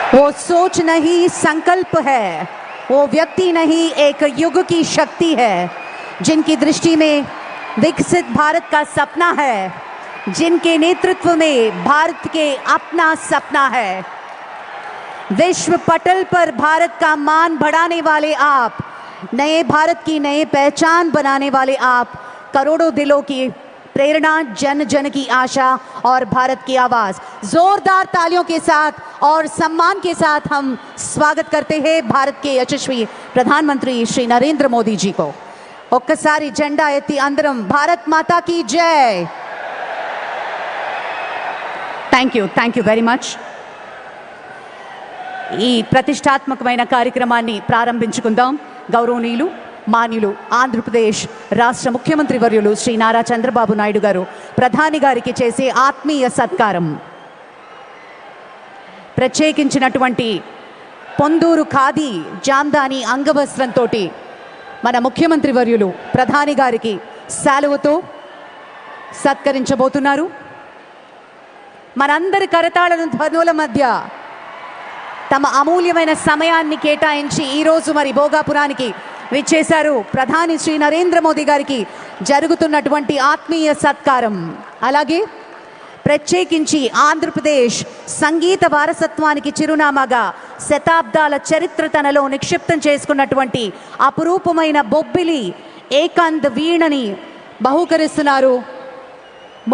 वो सोच नहीं संकल्प है, वो व्यक्ति नहीं एक युग की शक्ति है, जिनकी दृष्टि में विकसित भारत का सपना है, जिनके नेतृत्व में भारत के अपना सपना है। विश्व पटल पर भारत का मान बढ़ाने वाले आप, नए भारत की नई पहचान बनाने वाले आप, करोड़ों दिलों की प्रेरणा, जन जन की आशा और भारत की आवाज। जोरदार तालियों के साथ और सम्मान के साथ हम स्वागत करते हैं भारत के यशस्वी प्रधानमंत्री श्री नरेंद्र मोदी जी को। ఒక్కసారి జెండా ఎత్తి అందరం భారత్ మాతా की जय। Thank you very much. ఈ ప్రతిష్టాత్మకమైన కార్యక్రమాన్ని ప్రారంభించుకుందాం। గౌరవనీయులు మాన్యులు ఆంధ్రప్రదేశ్ రాష్ట్ర ముఖ్యమంత్రి వర్యులు శ్రీ నారా చంద్రబాబు నాయుడు గారు ప్రధాని గారికి చేసే ఆత్మీయ సత్కారం। ప్రత్యేకించినటువంటి పొందూరు ఖాదీ జాందాని అంగవస్త్రంతో మన ముఖ్యమంత్రి వర్యులు ప్రధాని గారికి శాలువతో సత్కరించబోతున్నారు। మనందరి కరతాళ ధ్వనుల మధ్య తమ అమూల్యమైన సమయాన్ని కేటాయించి ఈరోజు మరి భోగాపురానికి విచ్చేశారు ప్రధాని శ్రీ నరేంద్ర మోదీ గారికి జరుగుతున్నటువంటి ఆత్మీయ సత్కారం। అలాగే ప్రత్యేకించి ఆంధ్రప్రదేశ్ సంగీత వారసత్వానికి చిరునామాగా శతాబ్దాల చరిత్ర తనలో నిక్షిప్తం చేసుకున్నటువంటి అపురూపమైన బొబ్బిలి ఏకాంత్ వీణని బహూకరిస్తున్నారు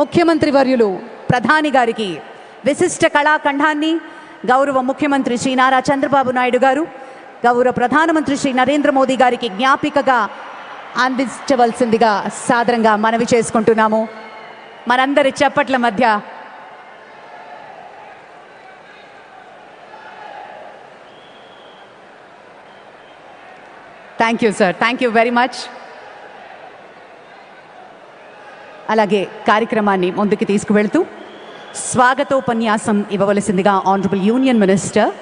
ముఖ్యమంత్రి వర్యులు ప్రధాని గారికి। విశిష్ట కళాఖండాన్ని గౌరవ ముఖ్యమంత్రి శ్రీ నారా చంద్రబాబు నాయుడు గారు గౌరవ ప్రధానమంత్రి శ్రీ నరేంద్ర మోదీ గారికి జ్ఞాపికగా అందించవలసిందిగా సాదరంగా మనవి చేసుకుంటున్నాము। మనందరి చప్పట్ల మధ్య thank you sir, thank you very much. అలాగే కార్యక్రమాన్ని ముందుకు తీసుకువెళ్తూ స్వాగతోపన్యాసం ఇవ్వవలసిందిగా ఆనరబుల్ యూనియన్ మినిస్టర్